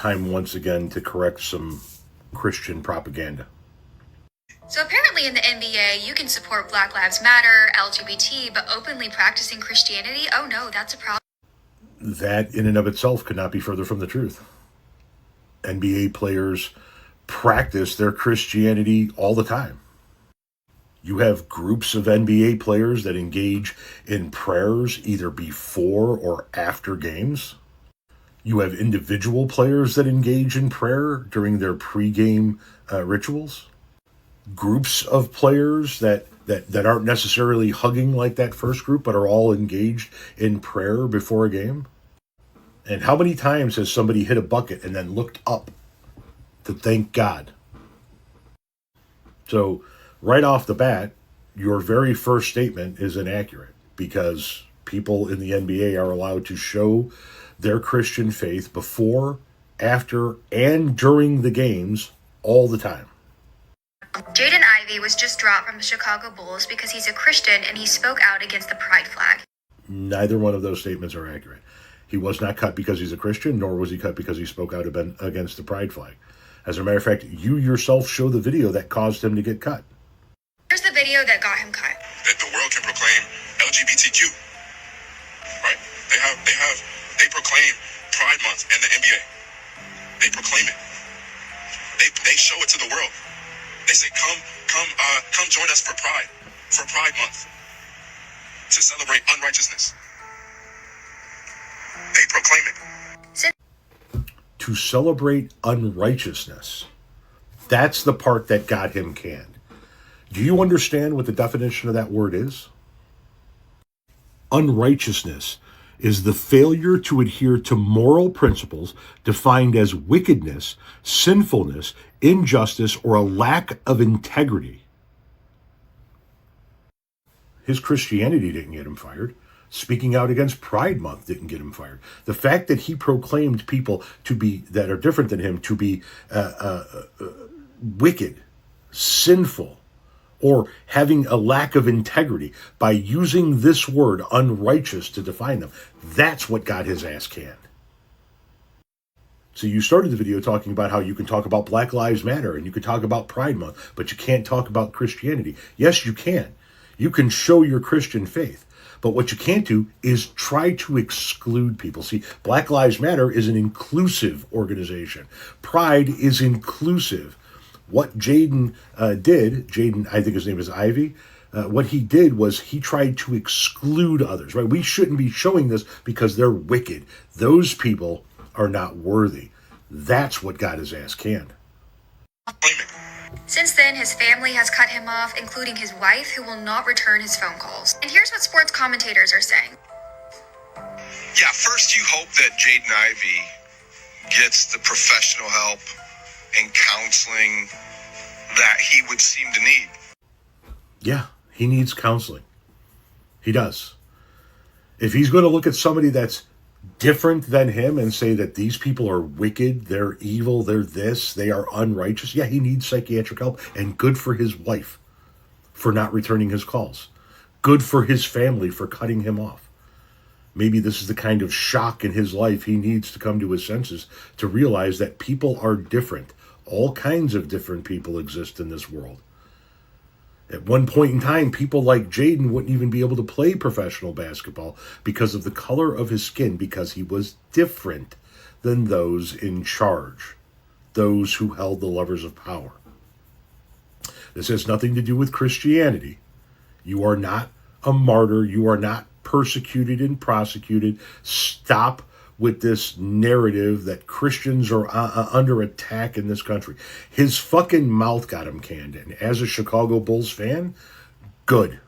time once again to correct some Christian propaganda. So apparently in the NBA, you can support Black Lives Matter, LGBT, but openly practicing Christianity? Oh no, that's a problem. That in and of itself could not be further from the truth. NBA players practice their Christianity all the time. You have groups of NBA players that engage in prayers either before or after games. You have individual players that engage in prayer during their pregame rituals. Groups of players that aren't necessarily hugging like that first group, but are all engaged in prayer before a game. And how many times has somebody hit a bucket and then looked up to thank God? So right off the bat, your very first statement is inaccurate, because people in the NBA are allowed to show their Christian faith before, after, and during the games all the time. Jaden Ivy was just dropped from the Chicago Bulls because he's a Christian and he spoke out against the pride flag. Neither one of those statements are accurate. He was not cut because he's a Christian, nor was he cut because he spoke out against the pride flag. As a matter of fact, you yourself show the video that caused him to get cut. Here's the video that got him cut. That the world can proclaim LGBTQ, right? They proclaim Pride Month in the NBA. They proclaim it. They show it to the world. They say, come join us for Pride Month, to celebrate unrighteousness. They proclaim it. To celebrate unrighteousness. That's the part that got him canned. Do you understand what the definition of that word is? Unrighteousness is the failure to adhere to moral principles defined as wickedness, sinfulness, injustice, or a lack of integrity. His Christianity didn't get him fired. Speaking out against Pride Month didn't get him fired. The fact that he proclaimed people that are different than him to be wicked, sinful, or having a lack of integrity by using this word unrighteous to define them, that's what got his ass canned. So you started the video talking about how you can talk about Black Lives Matter and you can talk about Pride Month, but you can't talk about Christianity. Yes, you can. You can show your Christian faith. But what you can't do is try to exclude people. See, Black Lives Matter is an inclusive organization. Pride is inclusive. What Jaden did, I think his name is Ivy, what he did was he tried to exclude others, right? We shouldn't be showing this because they're wicked. Those people are not worthy. That's what got his ass canned. Since then, his family has cut him off, including his wife, who will not return his phone calls. And here's what sports commentators are saying. Yeah, first you hope that Jaden Ivy gets the professional help and counseling that he would seem to need. Yeah, he needs counseling. He does. If he's going to look at somebody that's different than him and say that these people are wicked, they're evil, they're this, they are unrighteous, yeah, he needs psychiatric help. And good for his wife for not returning his calls. Good for his family for cutting him off. Maybe this is the kind of shock in his life he needs to come to his senses to realize that people are different. All kinds of different people exist in this world. At one point in time, people like Jaden wouldn't even be able to play professional basketball because of the color of his skin, because he was different than those in charge, those who held the levers of power. This has nothing to do with Christianity. You are not a martyr. You are not persecuted and prosecuted. Stop with this narrative that Christians are under attack in this country. His fucking mouth got him canned. And as a Chicago Bulls fan, good.